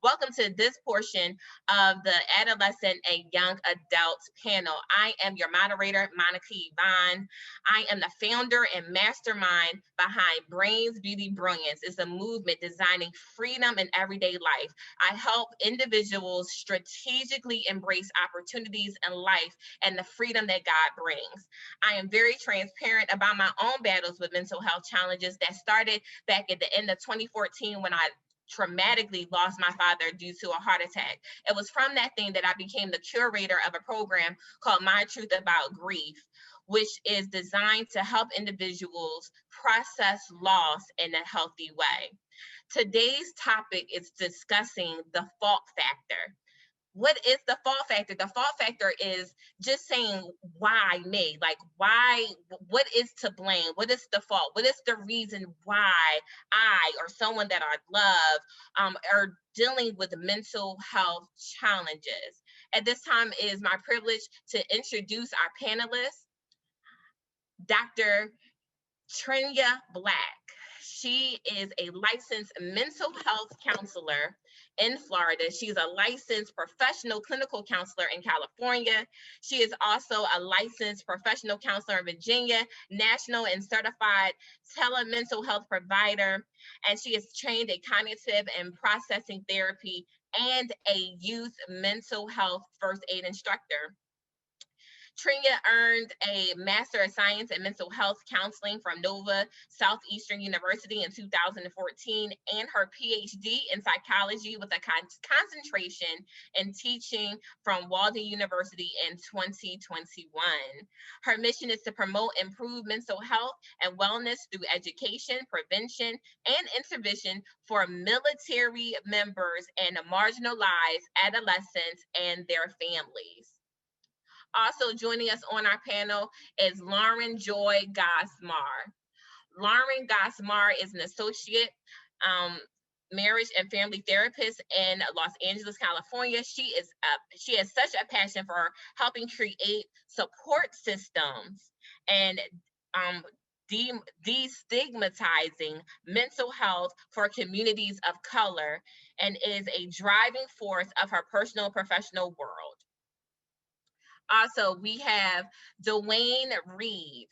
Welcome to this portion of the Adolescent and Young Adults Panel. I am your moderator, Monica Yvonne. I am the founder and mastermind behind Brains, Beauty, Brilliance. It's a movement designing freedom in everyday life. I help individuals strategically embrace opportunities in life and the freedom that God brings. I am very transparent about my own battles with mental health challenges that started back at the end of 2014 when I traumatically lost my father due to a heart attack. It was from that thing that I became the curator of a program called My Truth About Grief, which is designed to help individuals process loss in a healthy way. Today's topic is discussing the fault factor. What is the fault factor? The fault factor is just saying, why me? Like, why, what is to blame? What is the fault? What is the reason why I or someone that I love are dealing with mental health challenges? At this time, it is my privilege to introduce our panelists, Dr. Trenye Black. She is a licensed mental health counselor in Florida. She's a licensed professional clinical counselor in California. She is also a licensed professional counselor in Virginia, national and certified telemental health provider. And she is trained in cognitive and processing therapy and a youth mental health first aid instructor. Trenye earned a Master of Science in Mental Health Counseling from Nova Southeastern University in 2014 and her PhD in Psychology with a concentration in teaching from Walden University in 2021. Her mission is to promote improved mental health and wellness through education, prevention, and intervention for military members and marginalized adolescents and their families. Also joining us on our panel is Lauren Joy Goss-Marr. Lauren Goss-Marr is an associate marriage and family therapist in Los Angeles, California. She has such a passion for helping create support systems and destigmatizing mental health for communities of color, and is a driving force of her personal and professional world. Also, we have Duane Reid.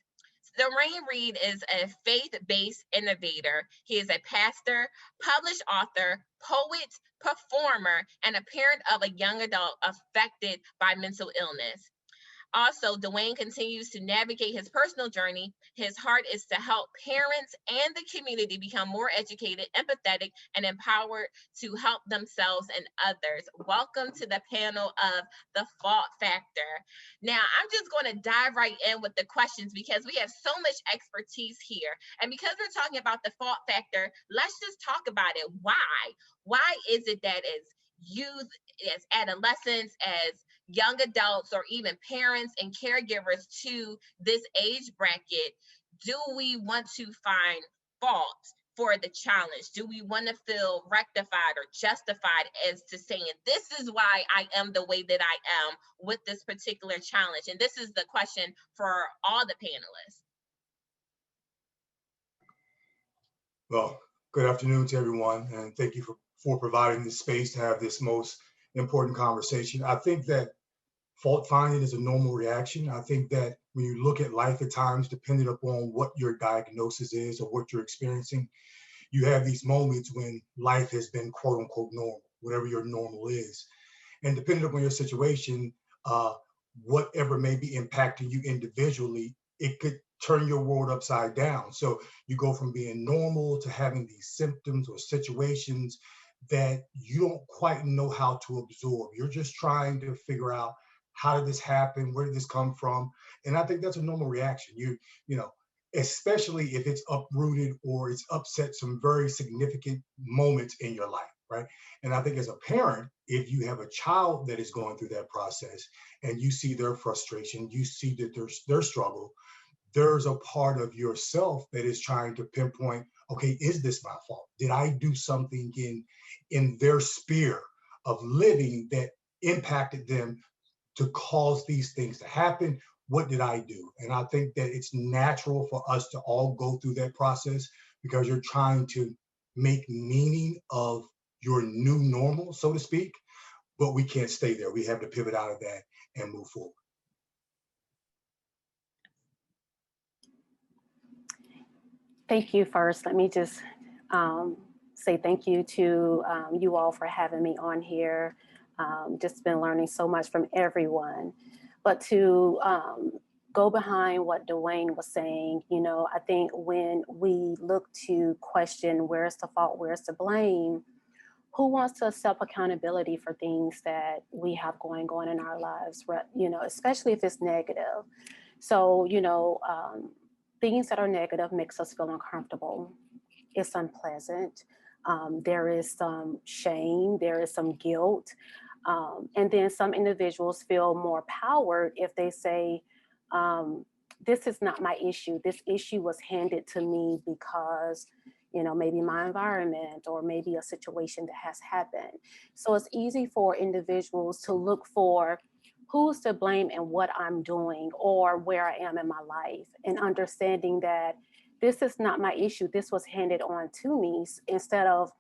Duane Reid is a faith-based innovator. He is a pastor, published author, poet, performer, and a parent of a young adult affected by mental illness. Also, Duane continues to navigate his personal journey. His heart is to help parents and the community become more educated, empathetic, and empowered to help themselves and others. Welcome to the panel of The Fault Factor. Now, I'm just going to dive right in with the questions because we have so much expertise here. And because we're talking about the fault factor, let's just talk about it. Why? Why is it that as youth, as adolescents, as young adults, or even parents and caregivers to this age bracket, do we want to find fault for the challenge? Do we want to feel rectified or justified as to saying, this is why I am the way that I am with this particular challenge? And this is the question for all the panelists. Well, good afternoon to everyone, and thank you for providing this space to have this most important conversation. I think that fault finding is a normal reaction. I think that when you look at life at times, depending upon what your diagnosis is or what you're experiencing, you have these moments when life has been quote unquote normal, whatever your normal is. And depending upon your situation, whatever may be impacting you individually, it could turn your world upside down. So you go from being normal to having these symptoms or situations that you don't quite know how to absorb. You're just trying to figure out, how did this happen? Where did this come from? And I think that's a normal reaction. You know, especially if it's uprooted or it's upset some very significant moments in your life, right? And I think as a parent, if you have a child that is going through that process and you see their frustration, you see that their struggle, there's a part of yourself that is trying to pinpoint, okay, is this my fault? Did I do something in their sphere of living that impacted them to cause these things to happen? What did I do? And I think that it's natural for us to all go through that process because you're trying to make meaning of your new normal, so to speak, but we can't stay there. We have to pivot out of that and move forward. Thank you first. Let me just say thank you to you all for having me on here. Just been learning so much from everyone. But to go behind what Duane was saying, you know, I think when we look to question where's the fault, where's the blame, who wants to accept accountability for things that we have going on in our lives, you know, especially if it's negative. So, you know, things that are negative makes us feel uncomfortable. It's unpleasant. There is some shame, there is some guilt. And then some individuals feel more powered if they say, this is not my issue. This issue was handed to me because, you know, maybe my environment or maybe a situation that has happened. So it's easy for individuals to look for who's to blame and what I'm doing or where I am in my life, and understanding that this is not my issue. This was handed on to me, instead of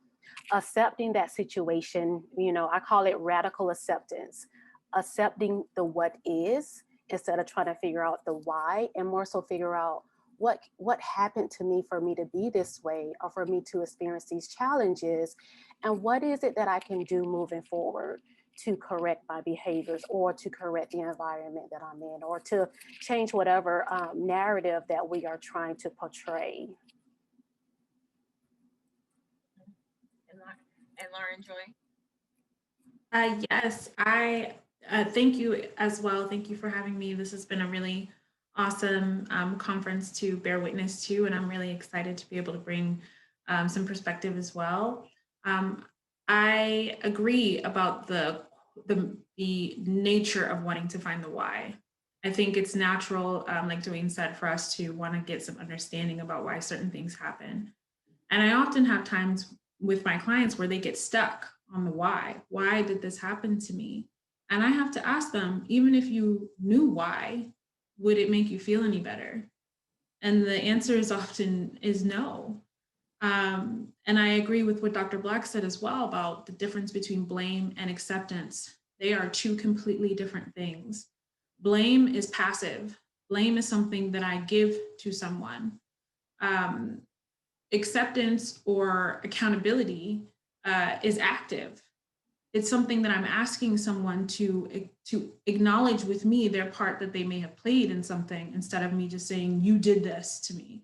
accepting that situation. You know, I call it radical acceptance, accepting the what is instead of trying to figure out the why, and more so figure out what happened to me for me to be this way or for me to experience these challenges, and what is it that I can do moving forward to correct my behaviors or to correct the environment that I'm in or to change whatever narrative that we are trying to portray. And Lauren, Joy? Yes, I thank you as well. Thank you for having me. This has been a really awesome conference to bear witness to, and I'm really excited to be able to bring some perspective as well. I agree about the nature of wanting to find the why. I think it's natural, like Duane said, for us to want to get some understanding about why certain things happen. And I often have times with my clients where they get stuck on the why. Why did this happen to me? And I have to ask them, even if you knew why, would it make you feel any better? And the answer is often no. And I agree with what Dr. Black said as well about the difference between blame and acceptance. They are two completely different things. Blame is passive. Blame is something that I give to someone. Acceptance or accountability is active. It's something that I'm asking someone to acknowledge with me their part that they may have played in something, instead of me just saying, you did this to me.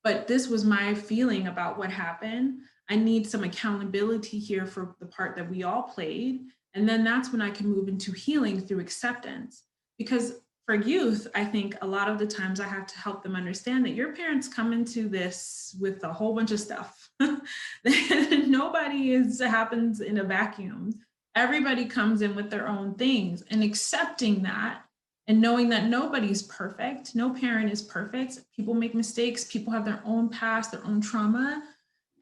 But this was my feeling about what happened. I need some accountability here for the part that we all played. And then that's when I can move into healing through acceptance. Because for youth, I think a lot of the times I have to help them understand that your parents come into this with a whole bunch of stuff. Nobody happens in a vacuum. Everybody comes in with their own things, and accepting that and knowing that nobody's perfect, no parent is perfect. People make mistakes, people have their own past, their own trauma,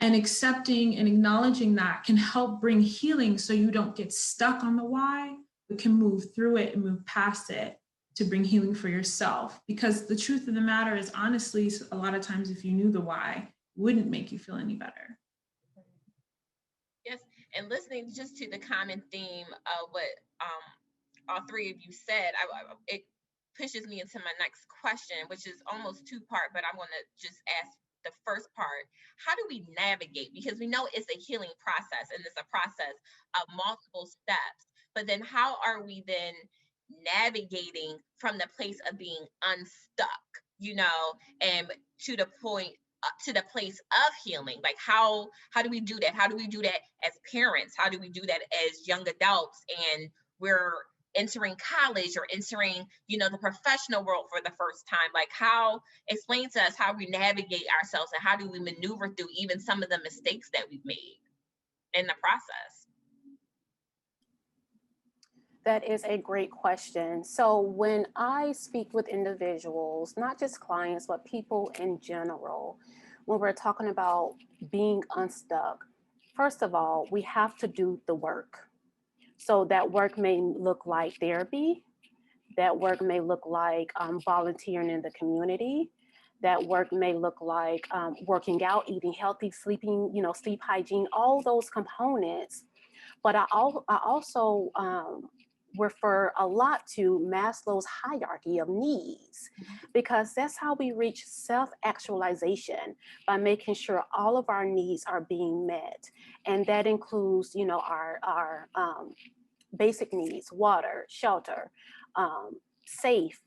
and accepting and acknowledging that can help bring healing, so you don't get stuck on the why, but can move through it and move past it to bring healing for yourself. Because the truth of the matter is, honestly, a lot of times if you knew the why, it wouldn't make you feel any better. Yes, and listening just to the common theme of what all three of you said, it pushes me into my next question, which is almost two-part, but I'm going to just ask the first part. How do we navigate? Because we know it's a healing process, and it's a process of multiple steps, but then how are we then navigating from the place of being unstuck, you know, and to the point, to the place of healing? Like how do we do that? How do we do that as parents? How do we do that as young adults, and we're entering college or entering, you know, the professional world for the first time? Like, how, explain to us how we navigate ourselves, and how do we maneuver through even some of the mistakes that we've made in the process? That is a great question. So when I speak with individuals, not just clients, but people in general, when we're talking about being unstuck, first of all, we have to do the work. So that work may look like therapy. That work may look like volunteering in the community. That work may look like working out, eating healthy, sleeping, sleep hygiene, all those components. But I also refer a lot to Maslow's hierarchy of needs, because that's how we reach self-actualization, by making sure all of our needs are being met. And that includes, our basic needs: water, shelter, safe.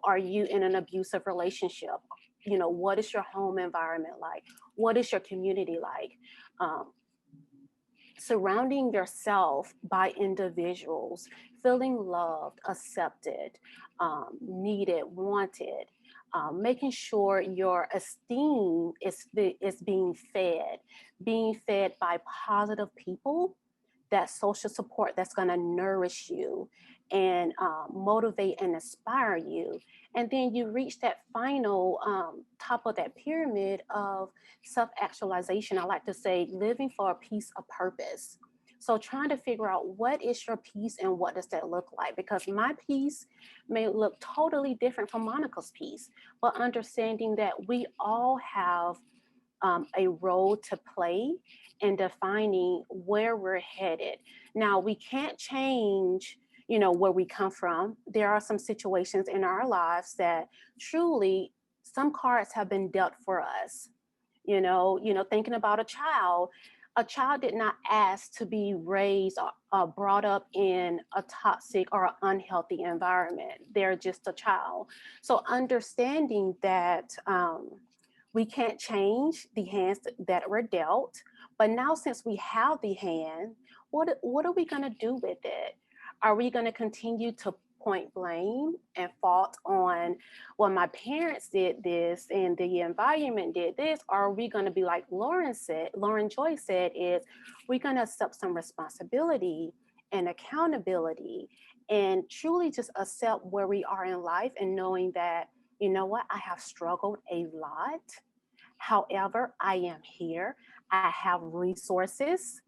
Are you in an abusive relationship? What is your home environment like? What is your community like? Surrounding yourself by individuals, feeling loved, accepted, needed, wanted, making sure your esteem is being fed by positive people, that social support that's going to nourish you and motivate and inspire you. And then you reach that final top of that pyramid of self-actualization. I like to say living for a piece of purpose. So trying to figure out what is your piece and what does that look like? Because my piece may look totally different from Monica's piece, but understanding that we all have a role to play in defining where we're headed. Now, we can't change, where we come from. There are some situations in our lives that truly some cards have been dealt for us. Thinking about a child did not ask to be raised or brought up in a toxic or unhealthy environment. They're just a child. So understanding that we can't change the hands that were dealt, but now since we have the hand, what are we going to do with it? Are we going to continue to point blame and fault on, well, my parents did this and the environment did this? Or are we going to be like Lauren Joy said, is we're going to accept some responsibility and accountability and truly just accept where we are in life, and knowing that, you know what, I have struggled a lot. However, I am here. I have resources.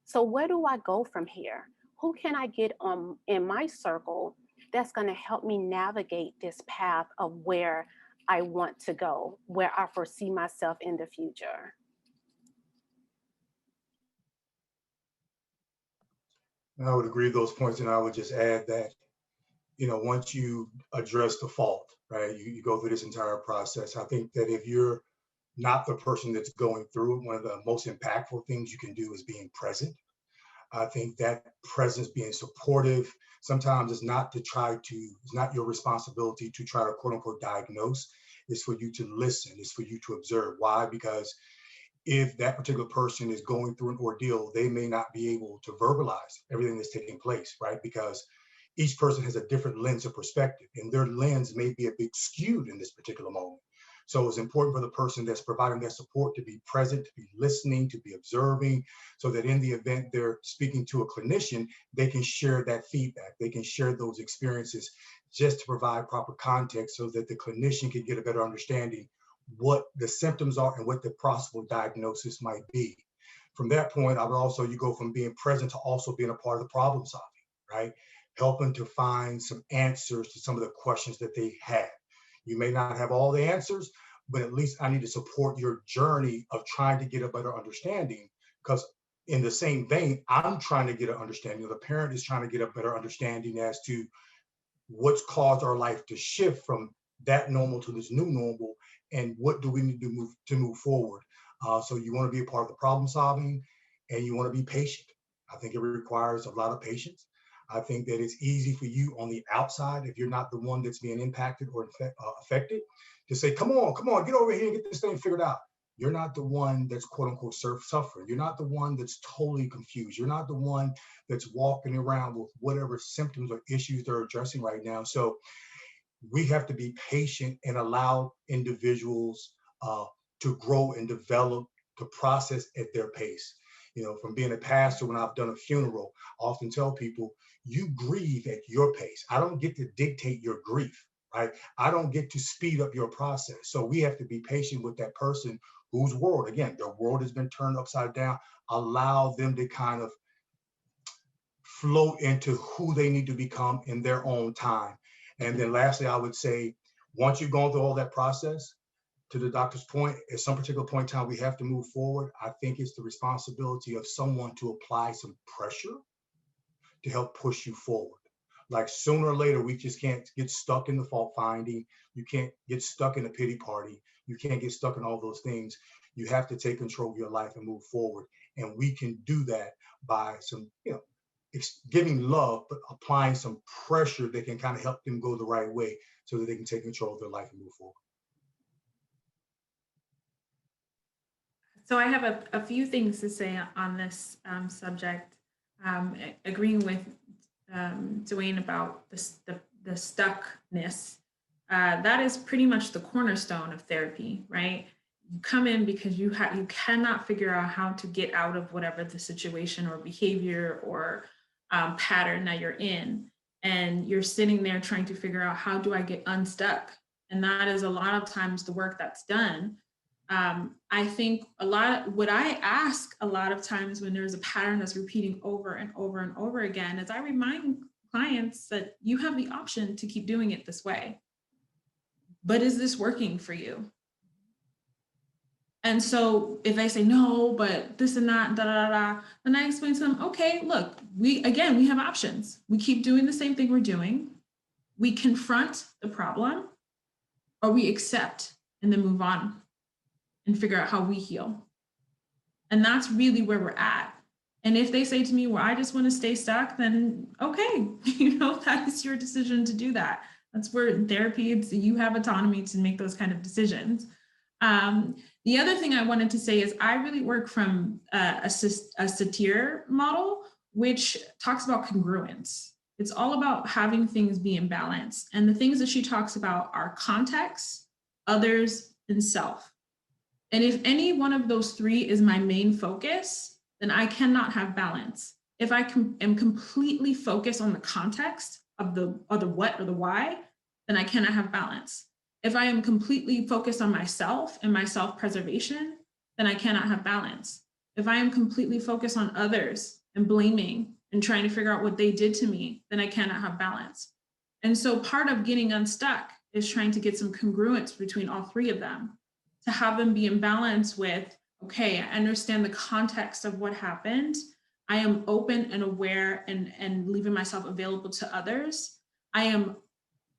So where do I go from here? Who can I get on in my circle that's going to help me navigate this path of where I want to go, where I foresee myself in the future? I would agree with those points, and I would just add that, once you address the fault, right, you go through this entire process. I think that if you're not the person that's going through it, one of the most impactful things you can do is being present. I think that presence, being supportive, sometimes it's not your responsibility to try to quote unquote diagnose. It's for you to listen. It's for you to observe. Why? Because if that particular person is going through an ordeal, they may not be able to verbalize everything that's taking place, right? Because each person has a different lens of perspective, and their lens may be a bit skewed in this particular moment. So it's important for the person that's providing that support to be present, to be listening, to be observing, so that in the event they're speaking to a clinician, they can share that feedback. They can share those experiences just to provide proper context so that the clinician can get a better understanding what the symptoms are and what the possible diagnosis might be. From that point, you go from being present to also being a part of the problem solving, right? Helping to find some answers to some of the questions that they have. You may not have all the answers, but at least I need to support your journey of trying to get a better understanding, because in the same vein, I'm trying to get an understanding. The parent is trying to get a better understanding as to what's caused our life to shift from that normal to this new normal, and what do we need to move forward. So you want to be a part of the problem solving, and you want to be patient. I think it requires a lot of patience. I think that it's easy for you on the outside, if you're not the one that's being impacted or affected, to say, come on, get over here and get this thing figured out. You're not the one that's quote unquote suffering. You're not the one that's totally confused. You're not the one that's walking around with whatever symptoms or issues they're addressing right now. So we have to be patient and allow individuals to grow and develop, to process at their pace. From being a pastor, when I've done a funeral, I often tell people, you grieve at your pace. I don't get to dictate your grief, right? I don't get to speed up your process. So we have to be patient with that person whose world, again, their world has been turned upside down. Allow them to kind of flow into who they need to become in their own time. And then lastly, I would say, once you've gone through all that process, to the doctor's point, at some particular point in time, we have to move forward. I think it's the responsibility of someone to apply some pressure to help push you forward. Like sooner or later, we just can't get stuck in the fault finding. You can't get stuck in a pity party. You can't get stuck in all those things. You have to take control of your life and move forward. And we can do that by some, giving love, but applying some pressure that can kind of help them go the right way so that they can take control of their life and move forward. So I have a few things to say on this subject, agreeing with Duane about the stuckness. That is pretty much the cornerstone of therapy, right? You come in because you cannot figure out how to get out of whatever the situation or behavior or pattern that you're in. And you're sitting there trying to figure out, how do I get unstuck? And that is a lot of times the work that's done. I think what I ask a lot of times when there's a pattern that's repeating over and over and over again is I remind clients that you have the option to keep doing it this way. But is this working for you? And so if they say, no, but this and that, then I explain to them, okay, look, we have options. We keep doing the same thing we're doing. We confront the problem, or we accept and then move on and figure out how we heal. And that's really where we're at. And if they say to me, well, I just want to stay stuck, then okay, that is your decision to do that. That's where in therapy, you have autonomy to make those kind of decisions. The other thing I wanted to say is I really work from a satir model, which talks about congruence. It's all about having things be in balance. And the things that she talks about are context, others, and self. And if any one of those three is my main focus, then I cannot have balance. If I am completely focused on the context of the what or the why, then I cannot have balance. If I am completely focused on myself and my self-preservation, then I cannot have balance. If I am completely focused on others and blaming and trying to figure out what they did to me, then I cannot have balance. And so part of getting unstuck is trying to get some congruence between all three of them, to have them be in balance with, okay, I understand the context of what happened. I am open and aware and leaving myself available to others. I am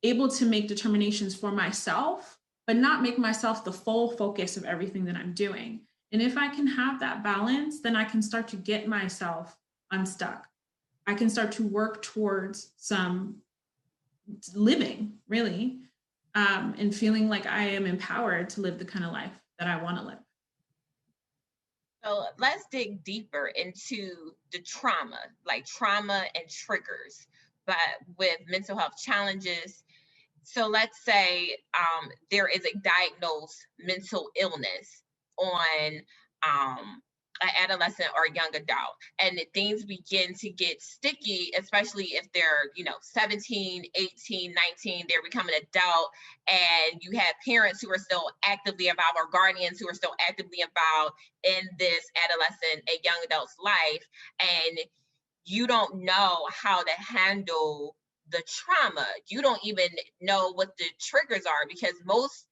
able to make determinations for myself, but not make myself the full focus of everything that I'm doing. And if I can have that balance, then I can start to get myself unstuck. I can start to work towards some living, really, and feeling like I am empowered to live the kind of life that I want to live. So let's dig deeper into the trauma, like trauma and triggers, but with mental health challenges. So let's say there is a diagnosed mental illness on an adolescent or young adult, and things begin to get sticky, especially if they're 17, 18, 19, they're becoming adult, and you have parents who are still actively involved or guardians who are still actively involved in this adolescent and young adult's life, and you don't know how to handle the trauma. You don't even know what the triggers are, because most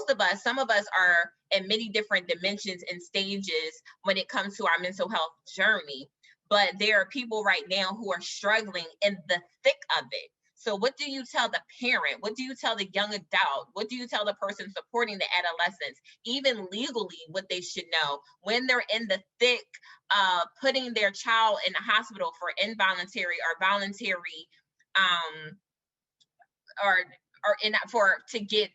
of us, some of us are in many different dimensions and stages when it comes to our mental health journey. But there are people right now who are struggling in the thick of it. So what do you tell the parent? What do you tell the young adult? What do you tell the person supporting the adolescents, even legally, what they should know when they're in the thick of putting their child in the hospital for involuntary or voluntary to get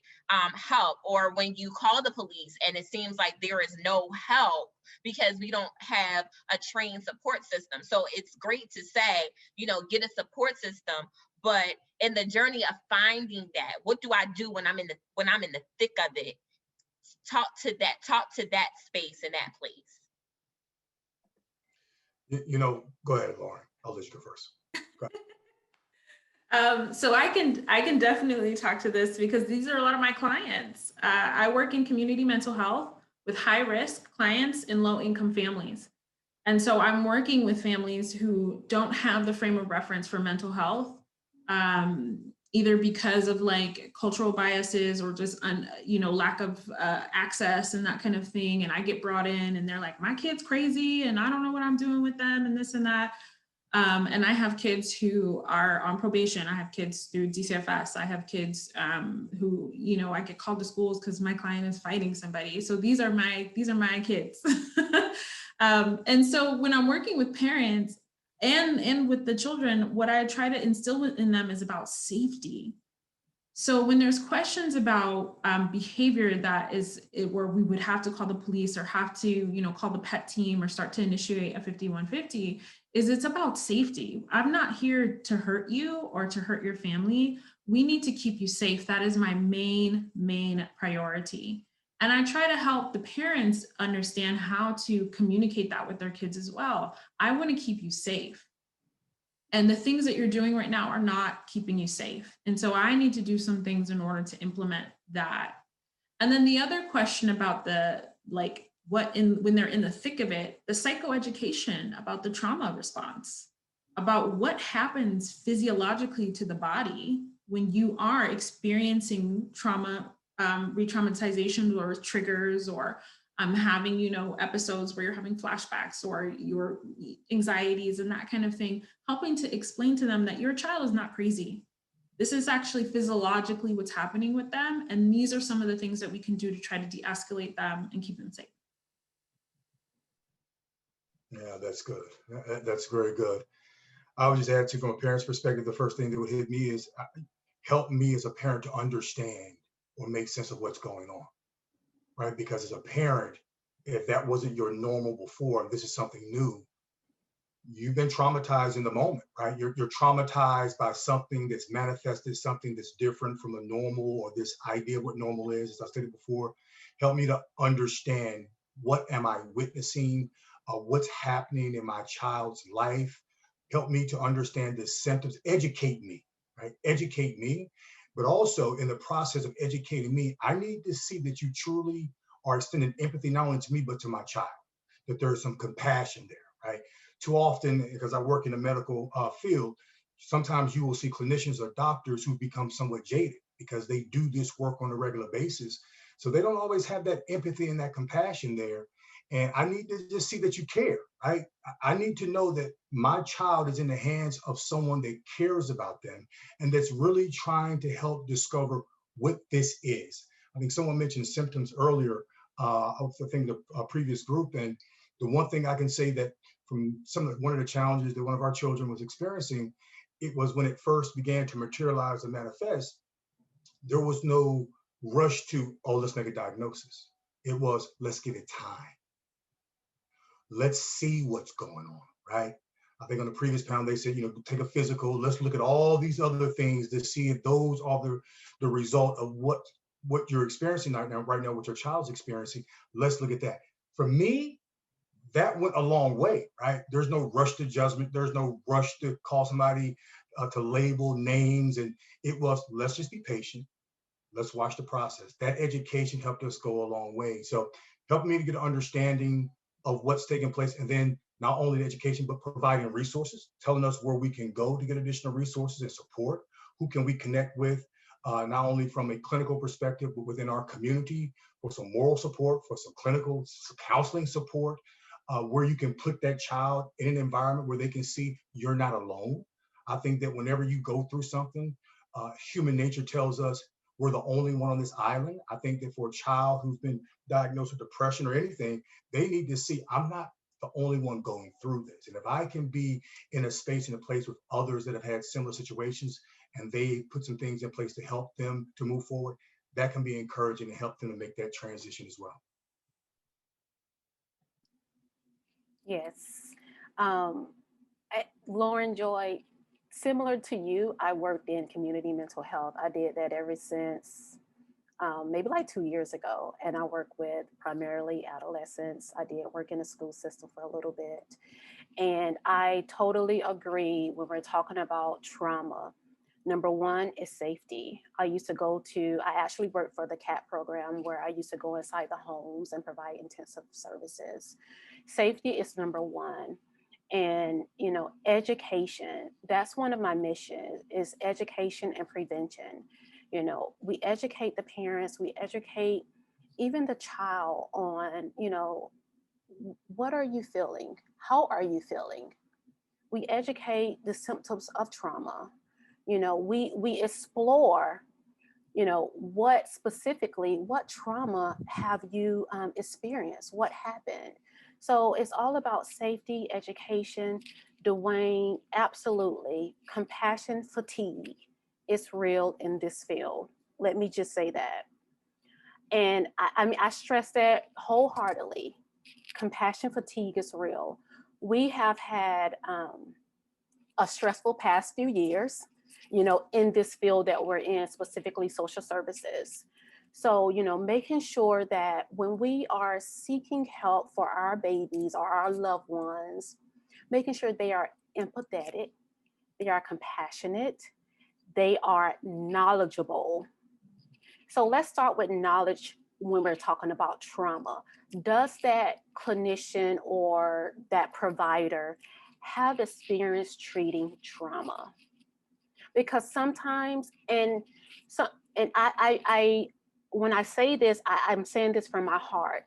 help, or when you call the police and it seems like there is no help because we don't have a trained support system. So it's great to say, get a support system, but in the journey of finding that, what do I do when I'm in the thick of it? Talk to that space and that place. Go ahead, Lauren. I'll let you go first. Go ahead. So I can definitely talk to this because these are a lot of my clients. I work in community mental health with high risk clients in low income families. And so I'm working with families who don't have the frame of reference for mental health. either because of like cultural biases or just, lack of access and that kind of thing. And I get brought in and they're like, my kid's crazy and I don't know what I'm doing with them and this and that. And I have kids who are on probation. I have kids through DCFS. I have kids who, I get called to schools because my client is fighting somebody. So these are my kids. And so when I'm working with parents and with the children, what I try to instill in them is about safety. So when there's questions about behavior that is where we would have to call the police or have to, call the pet team or start to initiate a 5150, it's about safety. I'm not here to hurt you or to hurt your family. We need to keep you safe. That is my main priority. And I try to help the parents understand how to communicate that with their kids as well. I want to keep you safe. And the things that you're doing right now are not keeping you safe. And so I need to do some things in order to implement that. And then the other question about when they're in the thick of it, the psychoeducation about the trauma response, about what happens physiologically to the body when you are experiencing trauma, re-traumatization or triggers, or having, episodes where you're having flashbacks or your anxieties and that kind of thing, helping to explain to them that your child is not crazy. This is actually physiologically what's happening with them. And these are some of the things that we can do to try to de-escalate them and keep them safe. Yeah, that's good. That's very good. I would just add to, from a parent's perspective, the first thing that would hit me is help me as a parent to understand or make sense of what's going on, right? Because as a parent, if that wasn't your normal before, this is something new, you've been traumatized in the moment, right? You're traumatized by something that's manifested, something that's different from the normal, or this idea of what normal is. As I stated before, help me to understand, what am I witnessing? What's happening in my child's life? Help me to understand the symptoms, educate me, right? Educate me. But also in the process of educating me, I need to see that you truly are extending empathy, not only to me, but to my child, that there's some compassion there, right? Too often, because I work in the medical field, sometimes you will see clinicians or doctors who become somewhat jaded because they do this work on a regular basis. So they don't always have that empathy and that compassion there. And I need to just see that you care, right? I need to know that my child is in the hands of someone that cares about them and that's really trying to help discover what this is. I think someone mentioned symptoms earlier, I think the previous group. And the one thing I can say that from one of the challenges that one of our children was experiencing, it was when it first began to materialize and manifest, there was no rush to, oh, let's make a diagnosis. It was, let's give it time. Let's see what's going on, right? I think on the previous panel, they said, take a physical, let's look at all these other things to see if those are the result of what you're experiencing right now, what your child's experiencing. Let's look at that. For me, that went a long way, right? There's no rush to judgment. There's no rush to call somebody to label names. And it was, let's just be patient. Let's watch the process. That education helped us go a long way. So helped me to get an understanding of what's taking place. And then not only the education, but providing resources, telling us where we can go to get additional resources and support. Who can we connect with, not only from a clinical perspective, but within our community for some moral support, for some clinical counseling support, where you can put that child in an environment where they can see you're not alone. I think that whenever you go through something, human nature tells us we're the only one on this island. I think that for a child who's been diagnosed with depression or anything, they need to see I'm not the only one going through this. And if I can be in a space, in a place with others that have had similar situations and they put some things in place to help them to move forward, that can be encouraging and help them to make that transition as well. Yes. Lauren, Joy, similar to you, I worked in community mental health. I did that ever since maybe like 2 years ago. And I work with primarily adolescents. I did work in the school system for a little bit. And I totally agree when we're talking about trauma. Number one is safety. I actually worked for the CAT program where I used to go inside the homes and provide intensive services. Safety is number one. And, education, that's one of my missions, is education and prevention. We educate the parents, we educate even the child on, what are you feeling? How are you feeling? We educate the symptoms of trauma. We explore, what specifically, what trauma have you experienced? What happened? So it's all about safety, education. Duane, absolutely. Compassion fatigue is real in this field. Let me just say that. And I stress that wholeheartedly. Compassion fatigue is real. We have had a stressful past few years, in this field that we're in, specifically social services. So, making sure that when we are seeking help for our babies or our loved ones, making sure they are empathetic, they are compassionate, they are knowledgeable. So let's start with knowledge when we're talking about trauma. Does that clinician or that provider have experience treating trauma? Because sometimes, and I when I say this, I'm saying this from my heart.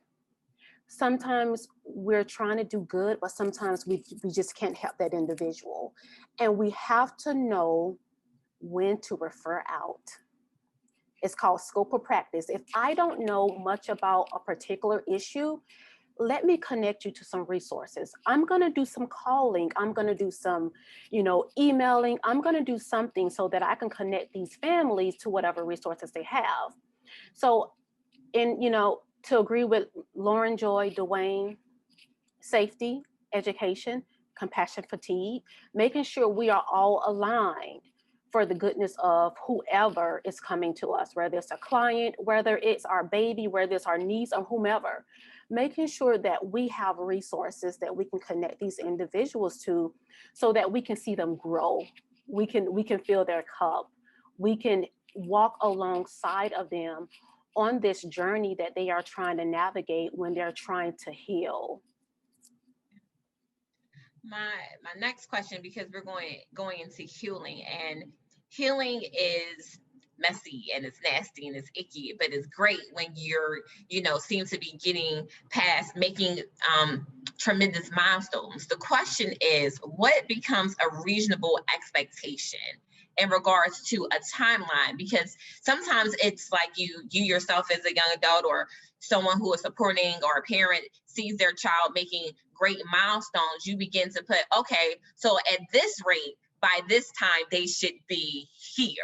Sometimes we're trying to do good, but sometimes we just can't help that individual. And we have to know when to refer out. It's called scope of practice. If I don't know much about a particular issue, let me connect you to some resources. I'm going to do some calling. I'm going to do some, emailing. I'm going to do something so that I can connect these families to whatever resources they have. So, to agree with Lauren, Joy, Duane, safety, education, compassion fatigue, making sure we are all aligned for the goodness of whoever is coming to us, whether it's a client, whether it's our baby, whether it's our niece or whomever, making sure that we have resources that we can connect these individuals to so that we can see them grow. We can fill their cup. We can walk alongside of them on this journey that they are trying to navigate when they're trying to heal. My next question, because we're going into healing, and healing is messy and it's nasty and it's icky, but it's great when you're, seem to be getting past, making tremendous milestones. The question is, what becomes a reasonable expectation in regards to a timeline? Because sometimes it's like you yourself as a young adult or someone who is supporting or a parent sees their child making great milestones. You begin to put, okay, so at this rate, by this time, they should be here.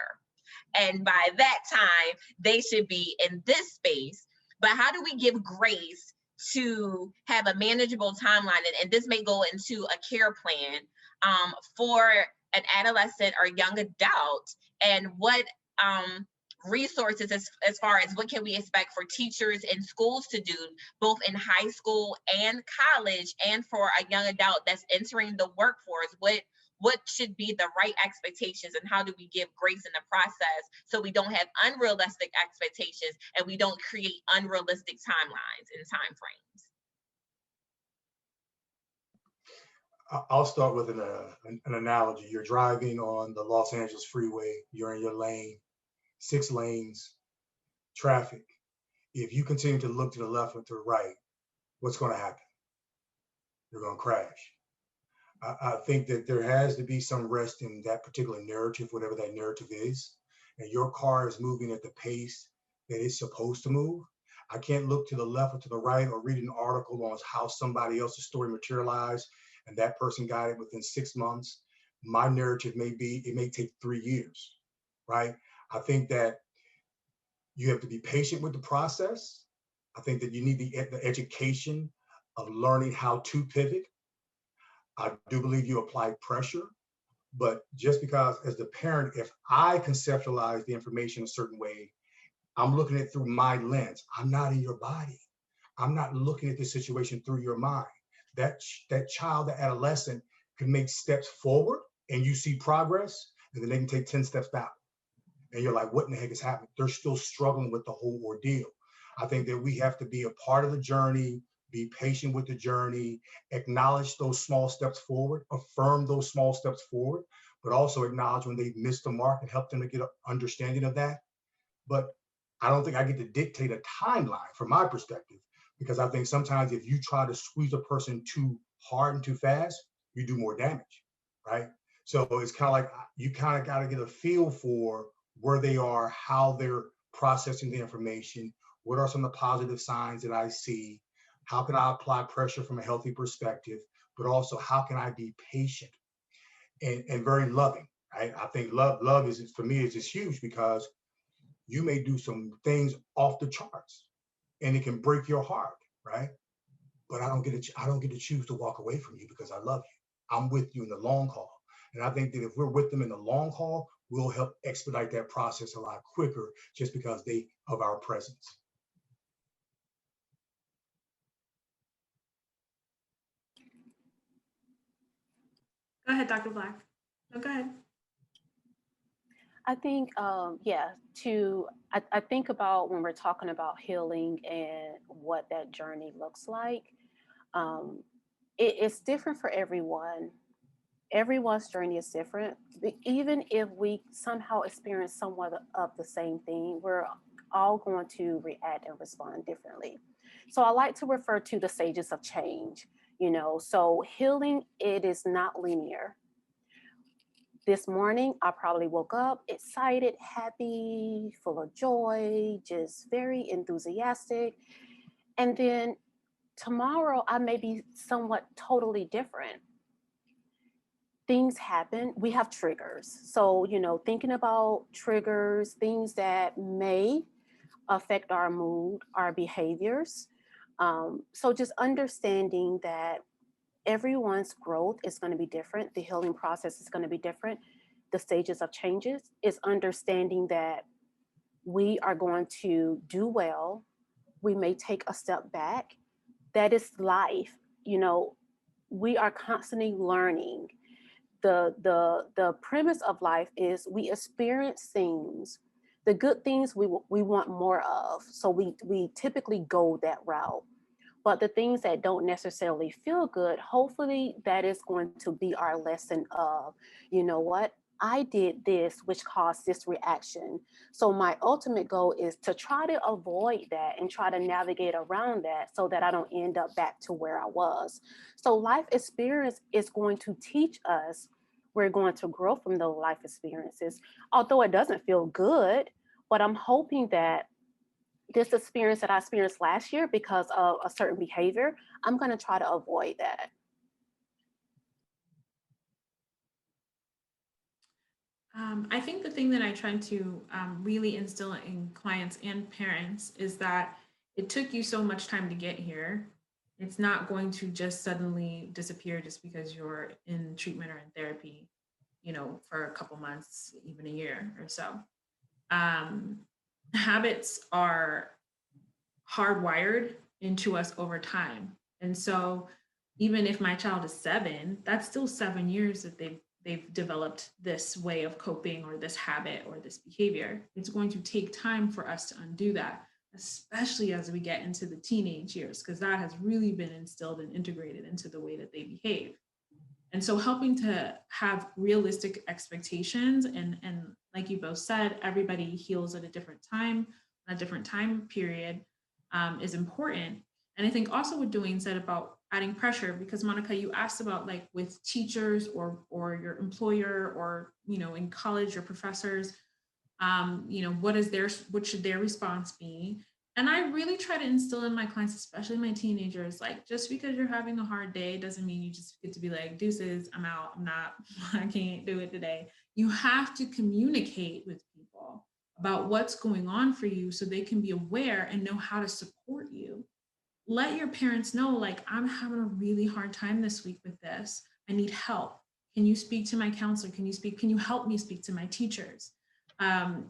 And by that time, they should be in this space. But how do we give grace to have a manageable timeline? And this may go into a care plan for an adolescent or young adult, and what resources as far as what can we expect for teachers and schools to do, both in high school and college, and for a young adult that's entering the workforce. What should be the right expectations, and how do we give grace in the process so we don't have unrealistic expectations and we don't create unrealistic timelines and time frames? I'll start with an analogy. You're driving on the Los Angeles freeway, you're in your lane, 6 lanes, traffic. If you continue to look to the left or to the right, what's going to happen? You're going to crash. I think that there has to be some rest in that particular narrative, whatever that narrative is, and your car is moving at the pace that it's supposed to move. I can't look to the left or to the right or read an article on how somebody else's story materialized and that person got it within 6 months. My narrative it may take 3 years, right? I think that you have to be patient with the process. I think that you need the education of learning how to pivot. I do believe you apply pressure, but just because as the parent, if I conceptualize the information a certain way, I'm looking at it through my lens. I'm not in your body. I'm not looking at the situation through your mind. That child, the adolescent, can make steps forward and you see progress, and then they can take 10 steps back. And you're like, what in the heck is happening? They're still struggling with the whole ordeal. I think that we have to be a part of the journey, be patient with the journey, acknowledge those small steps forward, affirm those small steps forward, but also acknowledge when they've missed the mark and help them to get an understanding of that. But I don't think I get to dictate a timeline from my perspective, because I think sometimes if you try to squeeze a person too hard and too fast, you do more damage, right? So it's kind of like you kind of got to get a feel for where they are, how they're processing the information, what are some of the positive signs that I see, how can I apply pressure from a healthy perspective, but also how can I be patient and very loving, right? I think love is, for me, is just huge, because you may do some things off the charts and it can break your heart, right? But I don't get to choose to walk away from you because I love you. I'm with you in the long haul. And I think that if we're with them in the long haul, we'll help expedite that process a lot quicker just because of our presence. Go ahead, Dr. Black. No, go ahead. I think, I think about when we're talking about healing and what that journey looks like. It's different for everyone. Everyone's journey is different. Even if we somehow experience somewhat of the same thing, we're all going to react and respond differently. So I like to refer to the stages of change, so healing, it is not linear. This morning, I probably woke up excited, happy, full of joy, just very enthusiastic. And then tomorrow, I may be somewhat totally different. Things happen, we have triggers. So, thinking about triggers, things that may affect our mood, our behaviors. So just understanding that everyone's growth is going to be different. The healing process is going to be different. The stages of changes is understanding that we are going to do well. We may take a step back. That is life. We are constantly learning. The premise of life is we experience things. The good things we want more of. So we typically go that route. But the things that don't necessarily feel good, hopefully that is going to be our lesson of, you know what, I did this, which caused this reaction. So my ultimate goal is to try to avoid that and try to navigate around that so that I don't end up back to where I was. So life experience is going to teach us. We're going to grow from those life experiences, although it doesn't feel good, but I'm hoping that this experience that I experienced last year because of a certain behavior, I'm going to try to avoid that. I think the thing that I try to really instill in clients and parents is that it took you so much time to get here. It's not going to just suddenly disappear just because you're in treatment or in therapy, for a couple months, even a year or so. Habits are hardwired into us over time. And so even if my child is 7, that's still 7 years that they've developed this way of coping or this habit or this behavior. It's going to take time for us to undo that, especially as we get into the teenage years, because that has really been instilled and integrated into the way that they behave. And so helping to have realistic expectations and like you both said, everybody heals at a different time, a different time period is important. And I think also what Duane said about adding pressure, because Monica, you asked about like with teachers or your employer or, in college, your professors, what should their response be? And I really try to instill in my clients, especially my teenagers, like just because you're having a hard day doesn't mean you just get to be like, deuces, I'm out, I can't do it today. You have to communicate with people about what's going on for you so they can be aware and know how to support you. Let your parents know, like, I'm having a really hard time this week with this. I need help. Can you speak to my counselor? Can you help me speak to my teachers?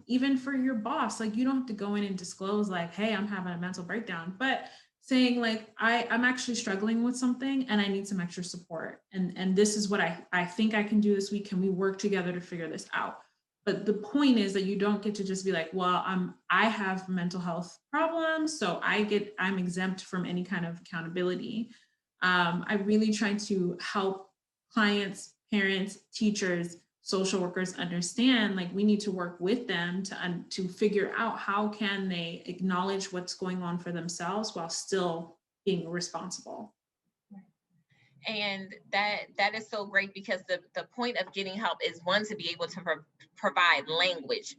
Even for your boss, like you don't have to go in and disclose like, hey, I'm having a mental breakdown, but saying like, I'm actually struggling with something and I need some extra support. And this is what I think I can do this week. Can we work together to figure this out? But the point is that you don't get to just be like, well, I have mental health problems, so I'm exempt from any kind of accountability. I really try to help clients, parents, teachers, social workers understand, like, we need to work with them to figure out how can they acknowledge what's going on for themselves while still being responsible. And that is so great, because the point of getting help is, one, to be able to provide language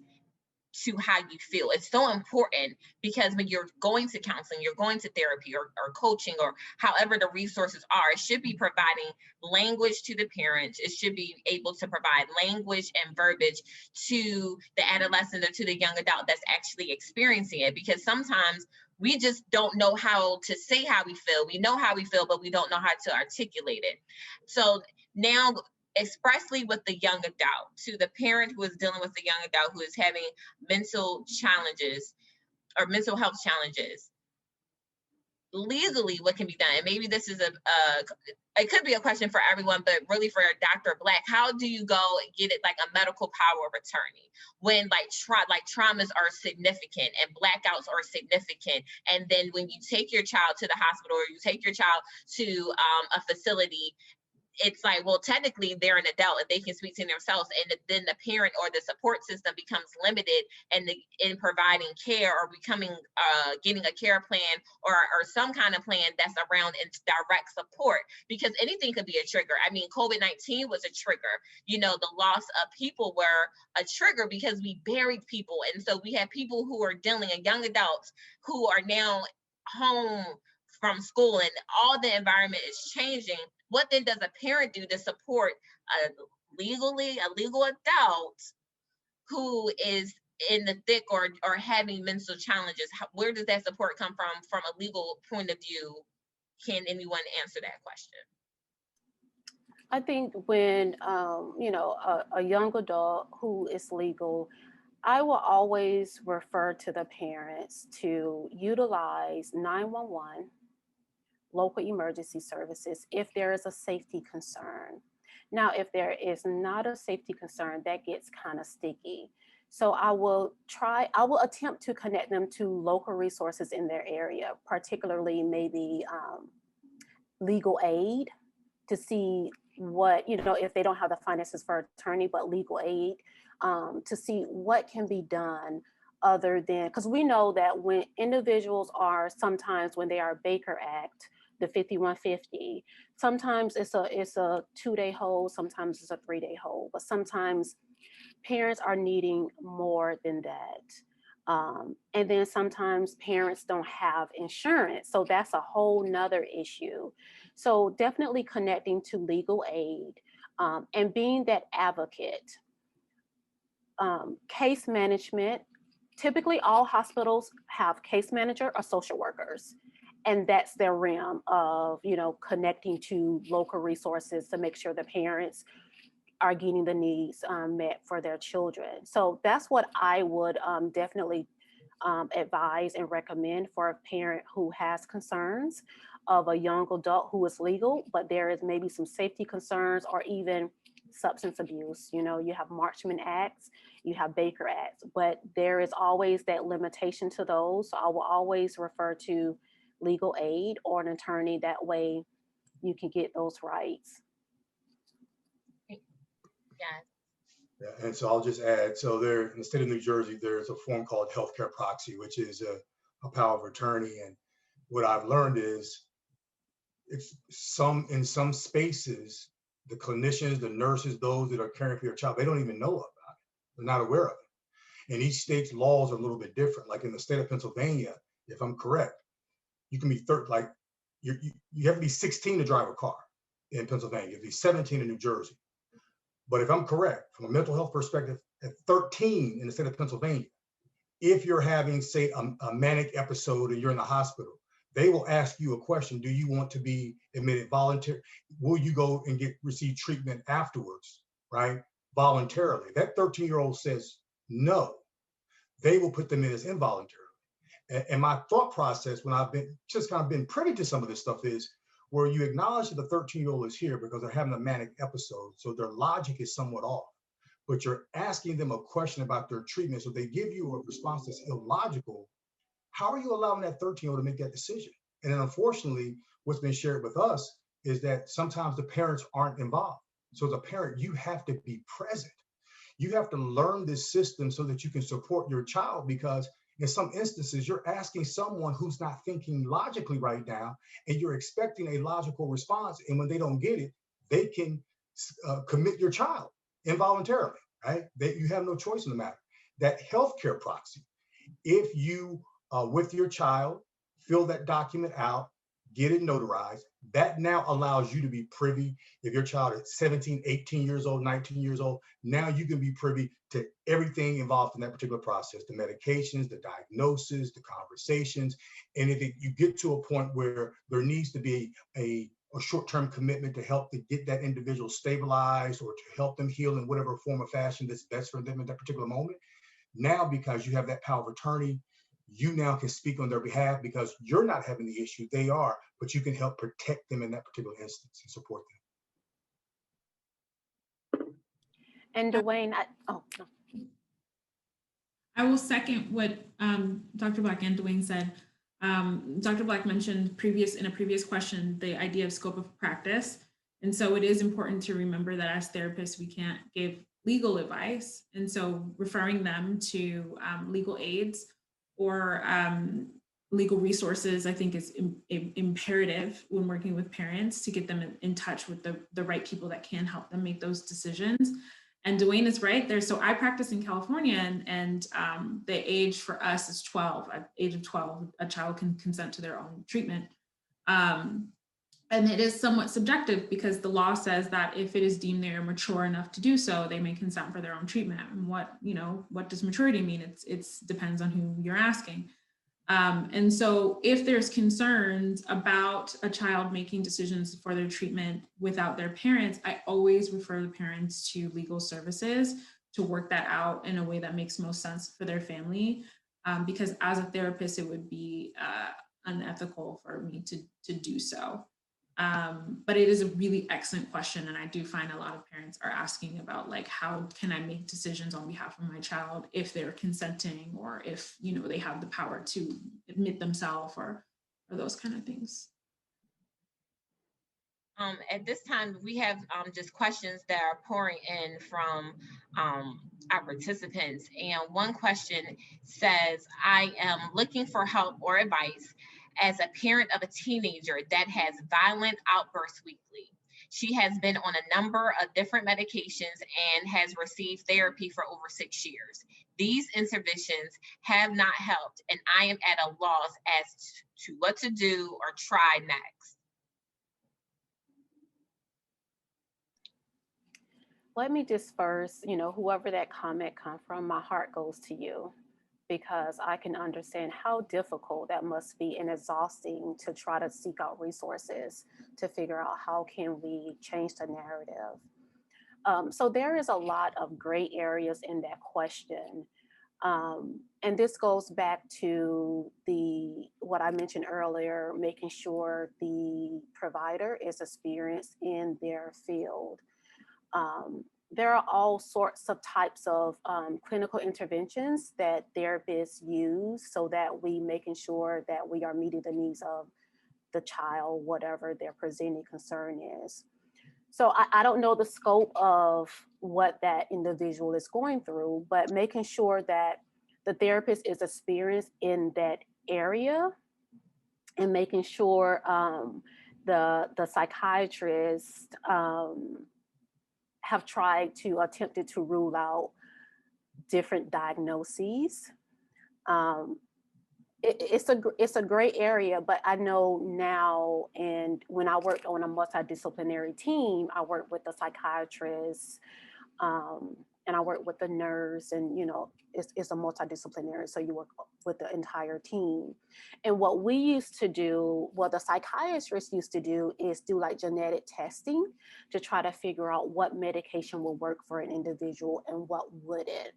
to how you feel. It's so important, because when you're going to counseling, you're going to therapy or coaching, or however the resources are, it should be providing language to the parents. It should be able to provide language and verbiage to the adolescent or to the young adult that's actually experiencing it, because sometimes we just don't know how to say how we feel. We know how we feel, but we don't know how to articulate it. So now, expressly with the young adult, to the parent who is dealing with the young adult who is having mental challenges or mental health challenges, legally, what can be done? And maybe this is it could be a question for everyone, but really for Dr. Black, how do you go get it like a medical power of attorney when traumas are significant and blackouts are significant? And then when you take your child to the hospital, or you take your child to a facility, it's like, well, technically they're an adult and they can speak to themselves, and then the parent or the support system becomes limited in providing care, or getting a care plan or some kind of plan that's around direct support, because anything could be a trigger. I mean, COVID-19 was a trigger. The loss of people were a trigger because we buried people, and so we have people who are dealing, and young adults who are now home from school, and all the environment is changing. What then does a parent do to support a legal adult who is in the thick or having mental challenges? Where does that support come from a legal point of view? Can anyone answer that question? I think when, a young adult who is legal, I will always refer to the parents to utilize 911, local emergency services, if there is a safety concern. Now, if there is not a safety concern, that gets kind of sticky. So I will attempt to connect them to local resources in their area, particularly maybe legal aid, to see what, if they don't have the finances for an attorney, but legal aid, to see what can be done other than, because we know that when individuals are, sometimes when they are Baker Act, the 5150, sometimes it's a 2-day hold, sometimes it's a 3-day hold, but sometimes parents are needing more than that. And then sometimes parents don't have insurance, so that's a whole nother issue. So definitely connecting to legal aid, and being that advocate. Case management, typically all hospitals have case manager or social workers. And that's their realm of, connecting to local resources to make sure the parents are getting the needs met for their children. So that's what I would definitely advise and recommend for a parent who has concerns of a young adult who is legal, but there is maybe some safety concerns or even substance abuse. You have Marchman Acts, you have Baker Acts, but there is always that limitation to those. So I will always refer to legal aid or an attorney. That way you can get those rights. Yeah. Yeah, and so I'll just add, so there in the state of New Jersey, there's a form called healthcare proxy, which is a power of attorney. And what I've learned is in some spaces, the clinicians, the nurses, those that are caring for your child, they don't even know about it. They're not aware of it. And each state's laws are a little bit different. Like in the state of Pennsylvania, if I'm correct, you can be you have to be 16 to drive a car in Pennsylvania. You have to be 17 in New Jersey. But if I'm correct, from a mental health perspective, at 13 in the state of Pennsylvania, if you're having, say, a manic episode and you're in the hospital, they will ask you a question. Do you want to be admitted voluntarily? Will you go and receive treatment afterwards, right? Voluntarily. That 13-year-old says no. They will put them in as involuntary. And my thought process when I've been privy to some of this stuff is where you acknowledge that the 13-year-old is here because they're having a manic episode. So their logic is somewhat off. but you're asking them a question about their treatment. So they give you a response that's illogical. How are you allowing that 13-year-old to make that decision? And then unfortunately, what's been shared with us is that sometimes the parents aren't involved. So as a parent, you have to be present. You have to learn this system so that you can support your child, because in some instances, you're asking someone who's not thinking logically right now, and you're expecting a logical response. And when they don't get it, they can commit your child involuntarily, right? You have no choice in the matter. That healthcare proxy, if you, with your child, fill that document out, get it notarized, that now allows you to be privy. If your child is 17, 18 years old, 19 years old, now you can be privy to everything involved in that particular process, the medications, the diagnosis, the conversations. And if you get to a point where there needs to be a short-term commitment to help to get that individual stabilized or to help them heal in whatever form or fashion that's best for them at that particular moment, now because you have that power of attorney, you now can speak on their behalf because you're not having the issue, they are, but you can help protect them in that particular instance and support them. And Duane, I will second what Dr. Black and Duane said. Dr. Black mentioned in a previous question, the idea of scope of practice. And so it is important to remember that as therapists, we can't give legal advice. And so referring them to legal aids or legal resources, I think is imperative when working with parents to get them in touch with the right people that can help them make those decisions. And Duane is right there. So I practice in California, and the age for us is 12. At age of 12, a child can consent to their own treatment. And it is somewhat subjective because the law says that if it is deemed they are mature enough to do so, they may consent for their own treatment. And what does maturity mean? It's depends on who you're asking. And so if there's concerns about a child making decisions for their treatment without their parents, I always refer the parents to legal services to work that out in a way that makes most sense for their family. Because as a therapist, it would be unethical for me to do so. But it is a really excellent question. And I do find a lot of parents are asking about, like, how can I make decisions on behalf of my child if they're consenting, or if, they have the power to admit themselves or those kind of things. At this time, we have just questions that are pouring in from our participants. And one question says, I am looking for help or advice as a parent of a teenager that has violent outbursts weekly. She has been on a number of different medications and has received therapy for over 6 years. These interventions have not helped, and I am at a loss as to what to do or try next. let me just first, whoever that comment come from, my heart goes to you, because I can understand how difficult that must be and exhausting to try to seek out resources to figure out how can we change the narrative. So there is a lot of gray areas in that question. And this goes back to what I mentioned earlier, making sure the provider is experienced in their field. There are all sorts of types of clinical interventions that therapists use so that we making sure that we are meeting the needs of the child, whatever their presenting concern is. So I don't know the scope of what that individual is going through, but making sure that the therapist is experienced in that area and making sure the psychiatrist have attempted to rule out different diagnoses. It's a gray area, but I know now, and when I worked on a multidisciplinary team, I worked with the psychiatrist, and I worked with the nurse, and it's a multidisciplinary, so you work with the entire team. And what we used to do, what the psychiatrist used to do, is do like genetic testing to try to figure out what medication will work for an individual and what wouldn't.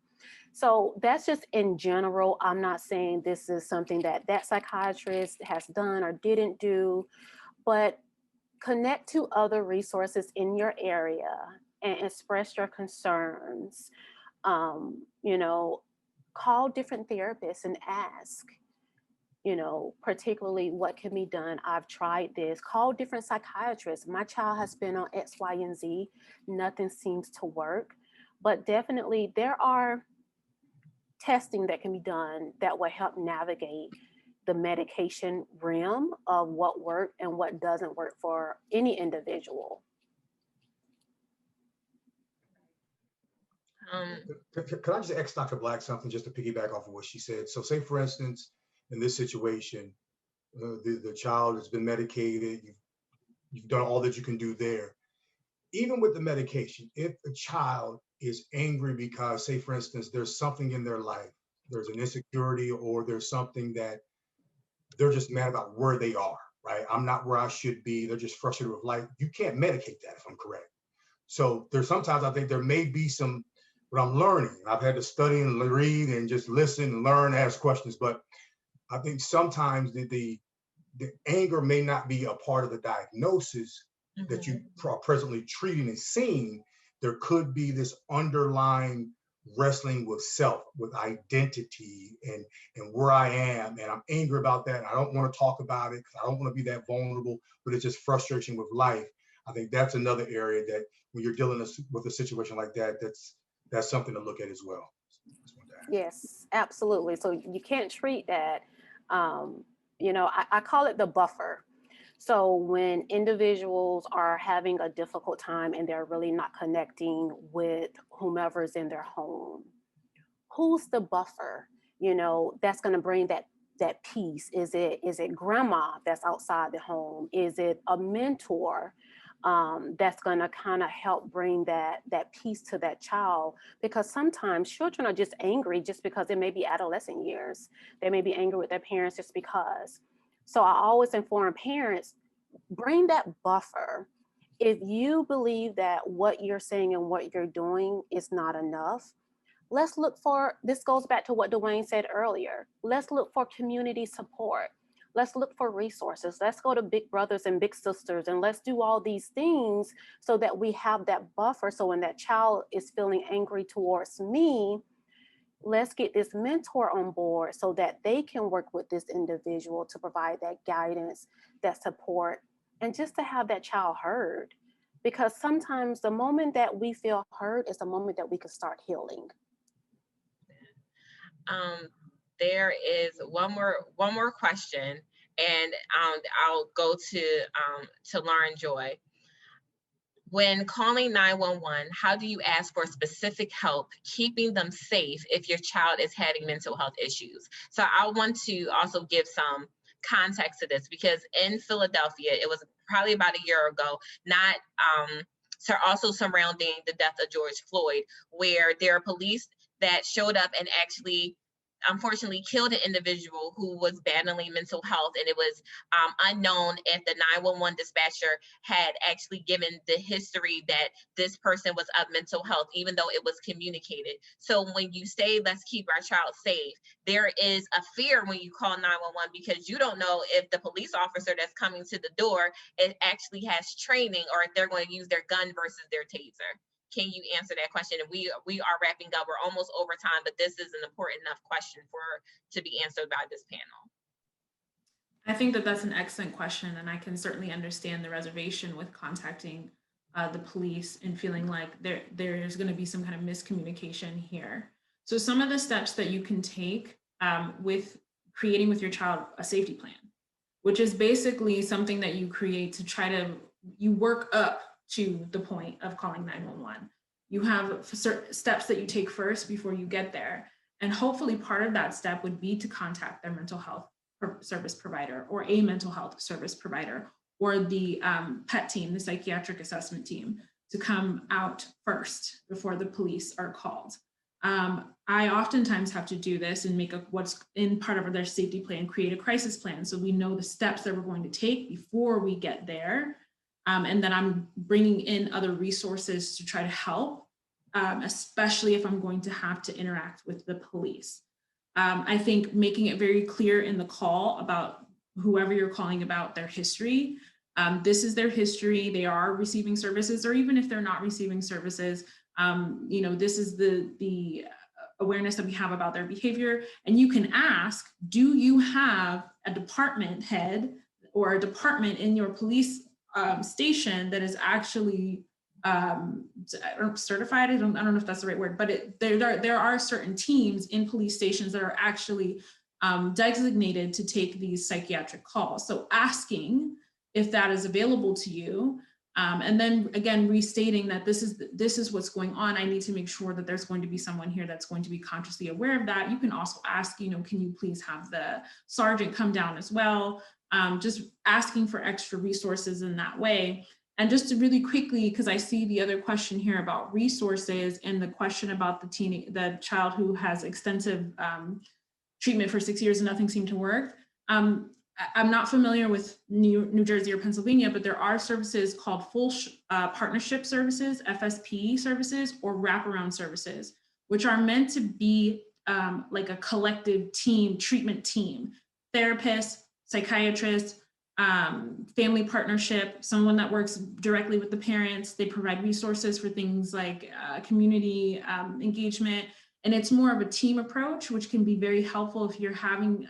So that's just in general. I'm not saying this is something that psychiatrist has done or didn't do, but connect to other resources in your area and express your concerns. You know, call different therapists and ask, you know, particularly what can be done. I've tried this. Call different psychiatrists. My child has been on X, Y, and Z. Nothing seems to work. But definitely there are testing that can be done that will help navigate the medication realm of what works and what doesn't work for any individual. Can I just ask Dr. Black something just to piggyback off of what she said? So say, for instance, in this situation, the child has been medicated, you've done all that you can do there. Even with the medication, if a child is angry because, say, for instance, there's something in their life, there's an insecurity or there's something that they're just mad about where they are, right? I'm not where I should be. They're just frustrated with life. You can't medicate that, if I'm correct. So there's sometimes I think there may be some, what I'm learning, I've had to study and read and just listen and learn, ask questions, but I think sometimes the anger may not be a part of the diagnosis that you are presently treating and seeing. There could be this underlying wrestling with self, with identity and where I am, and I'm angry about that. And I don't want to talk about it because I don't want to be that vulnerable, but it's just frustration with life. I think that's another area that when you're dealing with a situation like that, that's something to look at as well. Yes, absolutely. So you can't treat that. You know, I call it the buffer. So when individuals are having a difficult time and they're really not connecting with whomever's in their home, who's the buffer? You know, that's going to bring that peace. Is it grandma that's outside the home? Is it a mentor that's going to kind of help bring that peace to that child? Because sometimes children are just angry just because it may be adolescent years. They may be angry with their parents just because. So I always inform parents, bring that buffer. If you believe that what you're saying and what you're doing is not enough, let's look for, this goes back to what Duane said earlier, let's look for community support. Let's look for resources. Let's go to big brothers and big sisters, and let's do all these things so that we have that buffer. So when that child is feeling angry towards me, let's get this mentor on board so that they can work with this individual to provide that guidance, that support, and just to have that child heard. Because sometimes the moment that we feel heard is the moment that we can start healing. There is one more question, and I'll go to Lauren Joy. When calling 911, how do you ask for specific help keeping them safe if your child is having mental health issues? So I want to also give some context to this, because in Philadelphia, it was probably about a year ago, not also surrounding the death of George Floyd, where there are police that showed up and actually unfortunately killed an individual who was battling mental health, and it was unknown if the 911 dispatcher had actually given the history that this person was of mental health, even though it was communicated. So when you say, let's keep our child safe, there is a fear when you call 911 because you don't know if the police officer that's coming to the door actually has training, or if they're going to use their gun versus their taser. Can you answer that question? And we are wrapping up. We're almost over time, but this is an important enough question to be answered by this panel. I think that that's an excellent question, and I can certainly understand the reservation with contacting the police and feeling like there's going to be some kind of miscommunication here. So some of the steps that you can take with creating with your child a safety plan, which is basically something that you create to try to, you work up to the point of calling 911. You have certain steps that you take first before you get there. And hopefully part of that step would be to contact their mental health service provider, or a mental health service provider, or the PET team, the psychiatric assessment team, to come out first before the police are called. I oftentimes have to do this and make what's in part of their safety plan, create a crisis plan, so we know the steps that we're going to take before we get there. And then I'm bringing in other resources to try to help, especially if I'm going to have to interact with the police. I think making it very clear in the call about whoever you're calling about their history, This is their history. They are receiving services, or even if they're not receiving services, this is the awareness that we have about their behavior. And you can ask, do you have a department head or a department in your police station that is actually certified? I don't know if that's the right word, but there are certain teams in police stations that are actually designated to take these psychiatric calls. So asking if that is available to you, and then again, restating that this is what's going on. I need to make sure that there's going to be someone here that's going to be consciously aware of that. You can also ask, can you please have the sergeant come down as well? Just asking for extra resources in that way. And just to really quickly, because I see the other question here about resources and the question about the child who has extensive treatment for 6 years and nothing seemed to work. I'm not familiar with New Jersey or Pennsylvania, but there are services called full partnership services, FSP services, or wraparound services, which are meant to be like a collective team, treatment team, therapists, psychiatrists, family partnership, someone that works directly with the parents. They provide resources for things like community engagement. And it's more of a team approach, which can be very helpful if you're having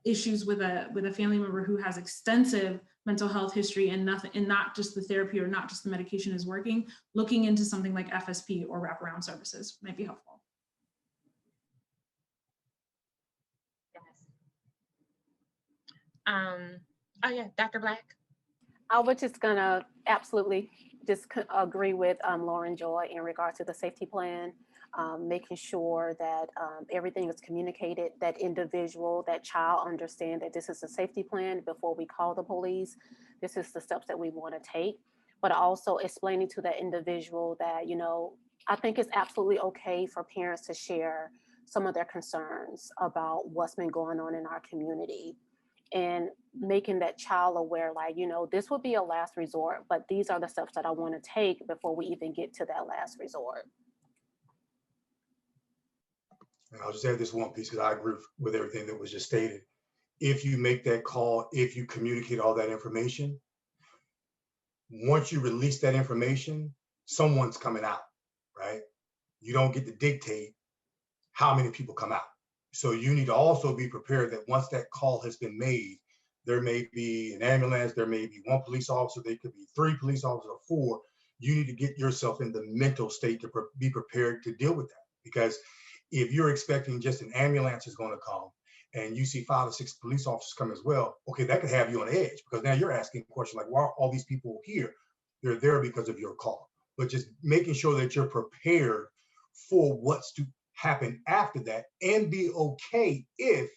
issues with a family member who has extensive mental health history and not just the therapy or not just the medication is working. Looking into something like FSP or wraparound services might be helpful. Yes. Oh yeah, Dr. Black. I was just gonna absolutely just agree with Lauren Joy in regard to the safety plan. Making sure that everything is communicated, that individual, that child understand that this is a safety plan before we call the police. This is the steps that we want to take, but also explaining to that individual that, I think it's absolutely okay for parents to share some of their concerns about what's been going on in our community, and making that child aware, like, this would be a last resort, but these are the steps that I want to take before we even get to that last resort. I'll just add this one piece because I agree with everything that was just stated. If you make that call, if you communicate all that information, once you release that information, someone's coming out, right? You don't get to dictate how many people come out. So you need to also be prepared that once that call has been made, there may be an ambulance, there may be one police officer, there could be 3 police officers or 4. You need to get yourself in the mental state to be prepared to deal with that. Because if you're expecting just an ambulance is going to come and you see 5 or 6 police officers come as well, okay, that could have you on edge, because now you're asking a question like, why are all these people here? They're there because of your call. But just making sure that you're prepared for what's to happen after that, and be okay if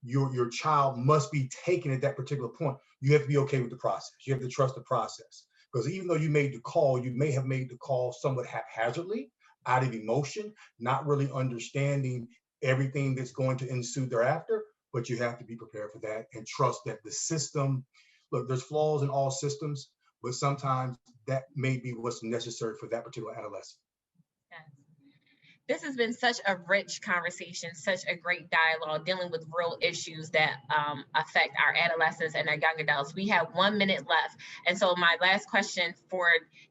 your child must be taken at that particular point. You have to be okay with the process. You have to trust the process, because even though you made the call, you may have made the call somewhat haphazardly, out of emotion, not really understanding everything that's going to ensue thereafter, but you have to be prepared for that and trust that the system, look, there's flaws in all systems, but sometimes that may be what's necessary for that particular adolescent. Yes. This has been such a rich conversation, such a great dialogue, dealing with real issues that affect our adolescents and our young adults. We have 1 minute left. And so my last question for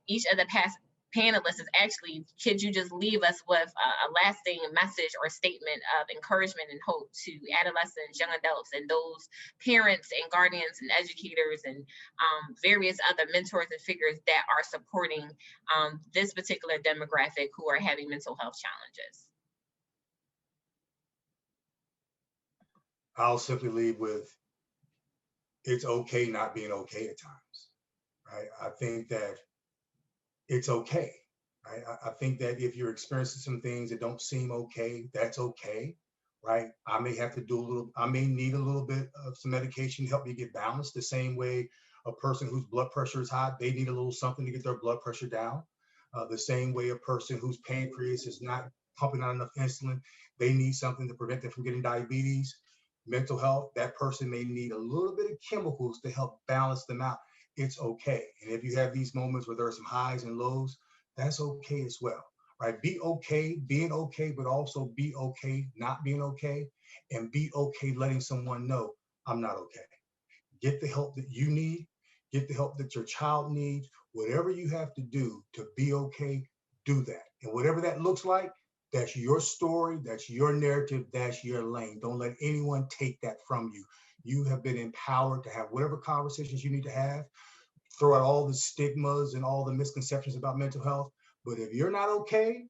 each of the past panelists is actually, could you just leave us with a lasting message or statement of encouragement and hope to adolescents, young adults, and those parents and guardians and educators and various other mentors and figures that are supporting this particular demographic who are having mental health challenges? I'll simply leave with, it's okay not being okay at times, right? I think that it's okay. Right? I think that if you're experiencing some things that don't seem okay, that's okay, right? I may need a little bit of some medication to help me get balanced, the same way a person whose blood pressure is high, they need a little something to get their blood pressure down. The same way a person whose pancreas is not pumping out enough insulin, they need something to prevent them from getting diabetes. Mental health, that person may need a little bit of chemicals to help balance them out. It's okay. And if you have these moments where there are some highs and lows, that's okay as well, right? Be okay being okay, but also be okay not being okay, and be okay letting someone know, I'm not okay. Get the help that you need. get the help that your child needs. Whatever you have to do to be okay, do that. And whatever that looks like, that's your story, that's your narrative, that's your lane. Don't let anyone take that from you. You have been empowered to have whatever conversations you need to have, throw out all the stigmas and all the misconceptions about mental health. But if you're not okay,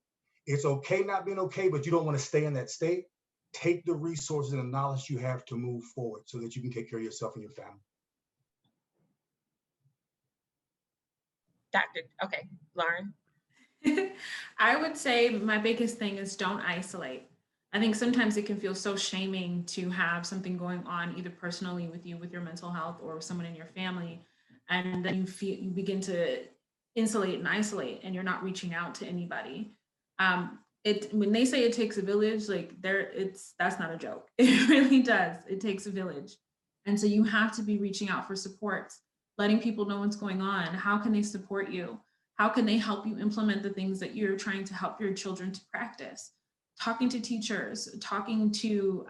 it's okay not being okay, but you don't want to stay in that state. Take the resources and the knowledge you have to move forward so that you can take care of yourself and your family. Okay, Lauren. I would say my biggest thing is don't isolate. I think sometimes it can feel so shaming to have something going on either personally with you, with your mental health, or with someone in your family, and then you begin to insulate and isolate, and you're not reaching out to anybody. When they say it takes a village, like that's not a joke. It really does. It takes a village, and so you have to be reaching out for support, letting people know what's going on. How can they support you? How can they help you implement the things that you're trying to help your children to practice? Talking to teachers, talking to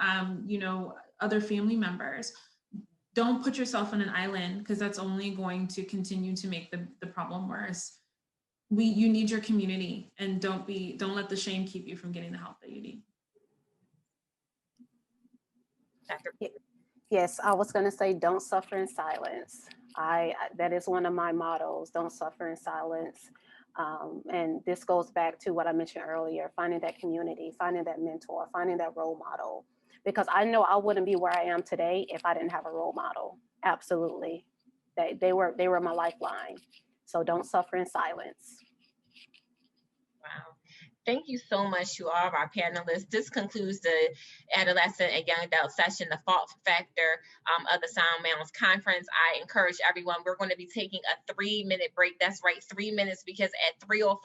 other family members. Don't put yourself on an island, because that's only going to continue to make the problem worse. You need your community, and don't let the shame keep you from getting the help that you need. Yes, I was going to say, don't suffer in silence. That is one of my mottos, don't suffer in silence. And this goes back to what I mentioned earlier, finding that community, finding that mentor, finding that role model. Because I know I wouldn't be where I am today if I didn't have a role model. Absolutely. They were my lifeline. So don't suffer in silence. Wow. Thank you so much to all of our panelists. This concludes the Adolescent and Young Adult session, the Fault Factor of the SoundMinds Conference. I encourage everyone, we're going to be taking a 3-minute break. That's right, 3 minutes, because at 3:05,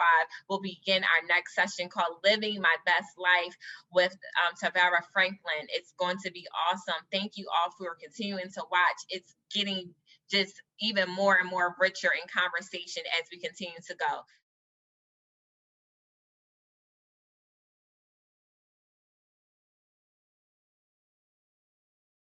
we'll begin our next session called Living My Best Life with Tavara Franklin. It's going to be awesome. Thank you all for continuing to watch. It's getting just even more and more richer in conversation as we continue to go.